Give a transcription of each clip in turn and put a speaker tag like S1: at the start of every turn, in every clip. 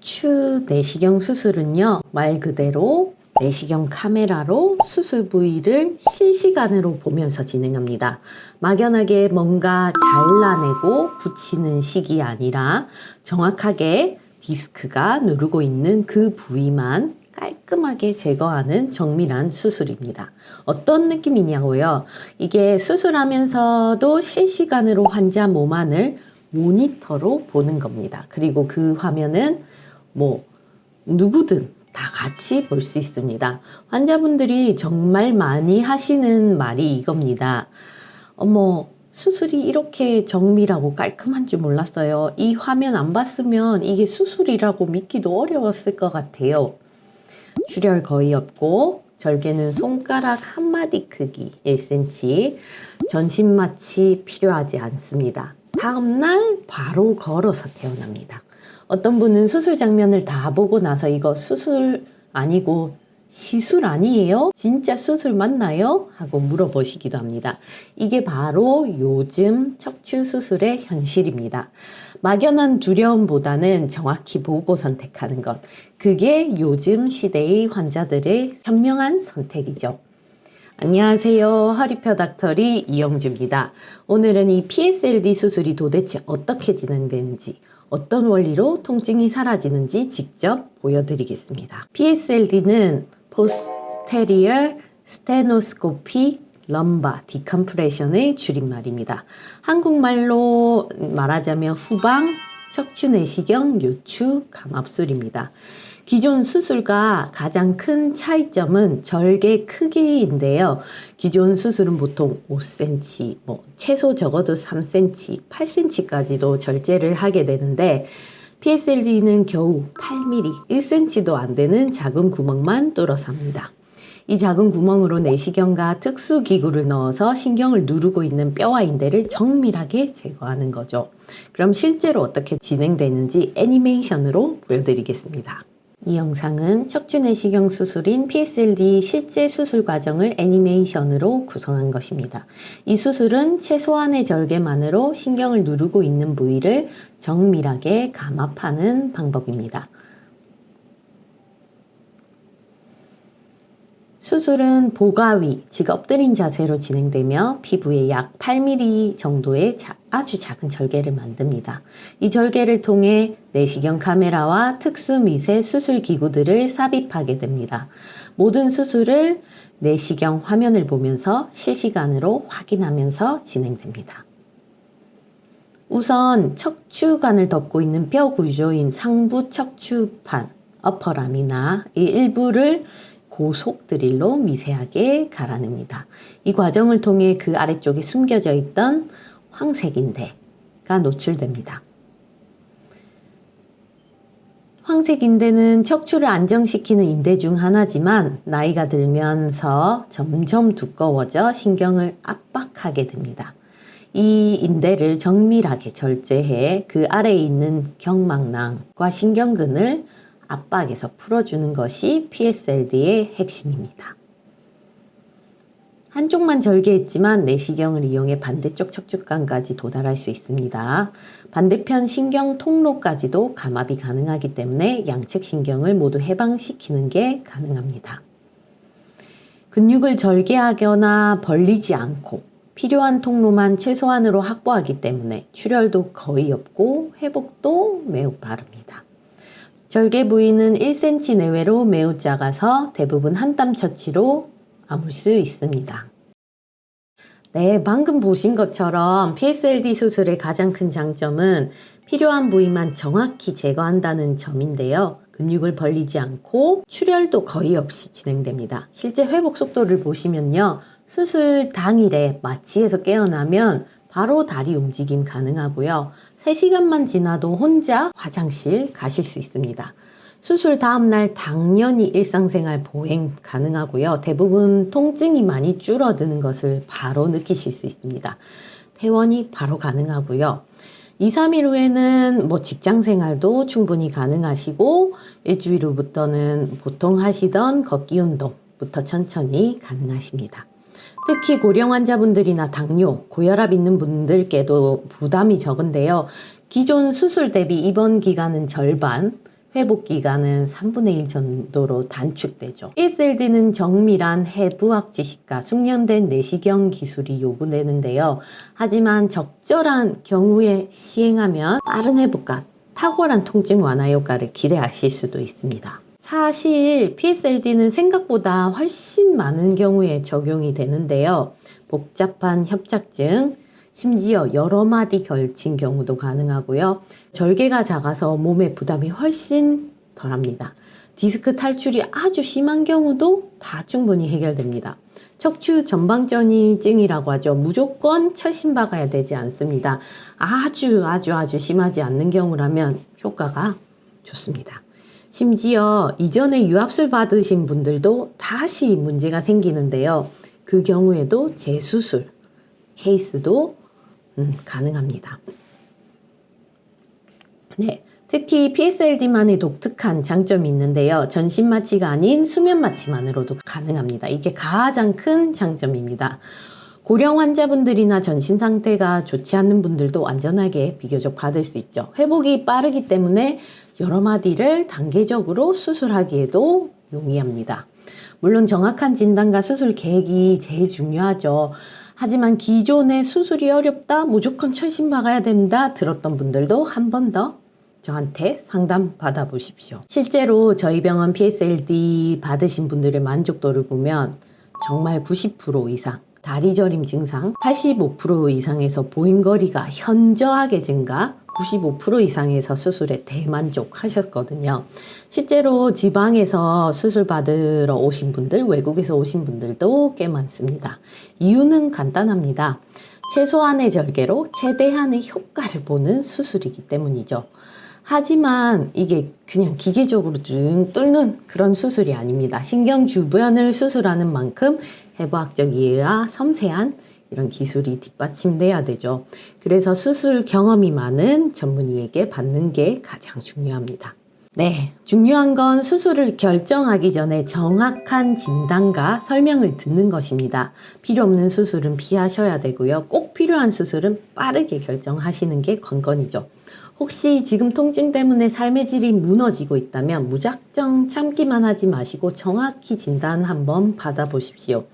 S1: 척추 내시경 수술은요, 말 그대로 내시경 카메라로 수술 부위를 실시간으로 보면서 진행합니다. 막연하게 뭔가 잘라내고 붙이는 식이 아니라 정확하게 디스크가 누르고 있는 그 부위만 깔끔하게 제거하는 정밀한 수술입니다. 어떤 느낌이냐고요? 이게 수술하면서도 실시간으로 환자 몸 안을 모니터로 보는 겁니다. 그리고 그 화면은 누구든 다 같이 볼 수 있습니다. 환자분들이 정말 많이 하시는 말이 이겁니다. 어머, 수술이 이렇게 정밀하고 깔끔한 줄 몰랐어요. 이 화면 안 봤으면 이게 수술이라고 믿기도 어려웠을 것 같아요. 출혈 거의 없고 절개는 손가락 한 마디 크기 1cm, 전신 마취 필요하지 않습니다. 다음날 바로 걸어서 태어납니다. 어떤 분은 수술 장면을 다 보고 나서 이거 수술 아니고 시술 아니에요? 진짜 수술 맞나요? 하고 물어보시기도 합니다. 이게 바로 요즘 척추 수술의 현실입니다. 막연한 두려움보다는 정확히 보고 선택하는 것. 그게 요즘 시대의 환자들의 현명한 선택이죠. 안녕하세요. 허리뼈 닥터리 이영주입니다. 오늘은 이 PSLD 수술이 도대체 어떻게 진행되는지, 어떤 원리로 통증이 사라지는지 직접 보여드리겠습니다. PSLD는 Posterior Stethoscopic Lumbar Decompression의 줄임말입니다. 한국말로 말하자면 후방 척추 내시경 요추 감압술입니다. 기존 수술과 가장 큰 차이점은 절개 크기인데요. 기존 수술은 보통 5cm, 최소 적어도 3cm, 8cm까지도 절제를 하게 되는데 PSLD는 겨우 8mm, 1cm도 안 되는 작은 구멍만 뚫어서 합니다. 이 작은 구멍으로 내시경과 특수기구를 넣어서 신경을 누르고 있는 뼈와 인대를 정밀하게 제거하는 거죠. 그럼 실제로 어떻게 진행되는지 애니메이션으로 보여드리겠습니다. 이 영상은 척추 내시경 수술인 PSLD 실제 수술 과정을 애니메이션으로 구성한 것입니다. 이 수술은 최소한의 절개만으로 신경을 누르고 있는 부위를 정밀하게 감압하는 방법입니다. 수술은 보가 위, 즉 엎드린 자세로 진행되며 피부에 약 8mm 정도의 아주 작은 절개를 만듭니다. 이 절개를 통해 내시경 카메라와 특수 미세 수술 기구들을 삽입하게 됩니다. 모든 수술을 내시경 화면을 보면서 실시간으로 확인하면서 진행됩니다. 우선 척추관을 덮고 있는 뼈 구조인 상부 척추판, 어퍼라미나 이 일부를 고속 드릴로 미세하게 갈아냅니다. 이 과정을 통해 그 아래쪽에 숨겨져 있던 황색 인대가 노출됩니다. 황색 인대는 척추를 안정시키는 인대 중 하나지만 나이가 들면서 점점 두꺼워져 신경을 압박하게 됩니다. 이 인대를 정밀하게 절제해 그 아래에 있는 경막낭과 신경근을 압박에서 풀어주는 것이 PSLD의 핵심입니다. 한쪽만 절개했지만 내시경을 이용해 반대쪽 척추관까지 도달할 수 있습니다. 반대편 신경 통로까지도 감압이 가능하기 때문에 양측 신경을 모두 해방시키는 게 가능합니다. 근육을 절개하거나 벌리지 않고 필요한 통로만 최소한으로 확보하기 때문에 출혈도 거의 없고 회복도 매우 빠릅니다. 절개 부위는 1cm 내외로 매우 작아서 대부분 한땀 처치로 아물 수 있습니다. 네, 방금 보신 것처럼 PSLD 수술의 가장 큰 장점은 필요한 부위만 정확히 제거한다는 점인데요. 근육을 벌리지 않고 출혈도 거의 없이 진행됩니다. 실제 회복 속도를 보시면요. 수술 당일에 마취해서 깨어나면 바로 다리 움직임 가능하고요. 3시간만 지나도 혼자 화장실 가실 수 있습니다. 수술 다음날 당연히 일상생활 보행 가능하고요. 대부분 통증이 많이 줄어드는 것을 바로 느끼실 수 있습니다. 퇴원이 바로 가능하고요. 2, 3일 후에는 직장생활도 충분히 가능하시고 일주일 후부터는 보통 하시던 걷기 운동부터 천천히 가능하십니다. 특히 고령 환자분들이나 당뇨, 고혈압 있는 분들께도 부담이 적은데요. 기존 수술 대비 입원 기간은 절반, 회복 기간은 3분의 1 정도로 단축되죠. PSLD는 정밀한 해부학 지식과 숙련된 내시경 기술이 요구되는데요. 하지만 적절한 경우에 시행하면 빠른 회복과 탁월한 통증 완화 효과를 기대하실 수도 있습니다. 사실 PSLD는 생각보다 훨씬 많은 경우에 적용이 되는데요. 복잡한 협착증, 심지어 여러 마디 걸친 경우도 가능하고요. 절개가 작아서 몸의 부담이 훨씬 덜합니다. 디스크 탈출이 아주 심한 경우도 다 충분히 해결됩니다. 척추 전방전이증이라고 하죠. 무조건 철심 박아야 되지 않습니다. 아주 심하지 않는 경우라면 효과가 좋습니다. 심지어 이전에 유압술 받으신 분들도 다시 문제가 생기는데요. 그 경우에도 재수술 케이스도 가능합니다. 네, 특히 PSLD만의 독특한 장점이 있는데요. 전신 마취가 아닌 수면 마취만으로도 가능합니다. 이게 가장 큰 장점입니다. 고령 환자분들이나 전신 상태가 좋지 않는 분들도 안전하게 비교적 받을 수 있죠. 회복이 빠르기 때문에 여러 마디를 단계적으로 수술하기에도 용이합니다. 물론 정확한 진단과 수술 계획이 제일 중요하죠. 하지만 기존에 수술이 어렵다, 무조건 철심 박아야 된다 들었던 분들도 한 번 더 저한테 상담 받아보십시오. 실제로 저희 병원 PSLD 받으신 분들의 만족도를 보면 정말 90% 이상, 다리 저림 증상 85% 이상에서 보행거리가 현저하게 증가, 95% 이상에서 수술에 대만족하셨거든요. 실제로 지방에서 수술 받으러 오신 분들, 외국에서 오신 분들도 꽤 많습니다. 이유는 간단합니다. 최소한의 절개로 최대한의 효과를 보는 수술이기 때문이죠. 하지만 이게 그냥 기계적으로 쭉 뚫는 그런 수술이 아닙니다. 신경 주변을 수술하는 만큼 해부학적 이해와 섬세한 이런 기술이 뒷받침돼야 되죠. 그래서 수술 경험이 많은 전문의에게 받는 게 가장 중요합니다. 네, 중요한 건 수술을 결정하기 전에 정확한 진단과 설명을 듣는 것입니다. 필요 없는 수술은 피하셔야 되고요. 꼭 필요한 수술은 빠르게 결정하시는 게 관건이죠. 혹시 지금 통증 때문에 삶의 질이 무너지고 있다면 무작정 참기만 하지 마시고 정확히 진단 한번 받아보십시오.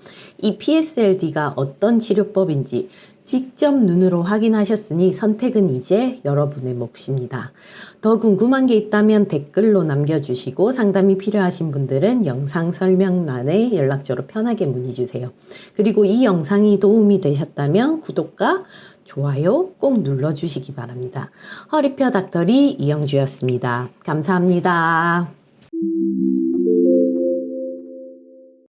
S1: 이 PSLD가 어떤 치료법인지 직접 눈으로 확인하셨으니 선택은 이제 여러분의 몫입니다. 더 궁금한 게 있다면 댓글로 남겨주시고 상담이 필요하신 분들은 영상 설명란에 연락처로 편하게 문의 주세요. 그리고 이 영상이 도움이 되셨다면 구독과 좋아요 꼭 눌러주시기 바랍니다. 허리뼈 닥터리 이영주였습니다. 감사합니다.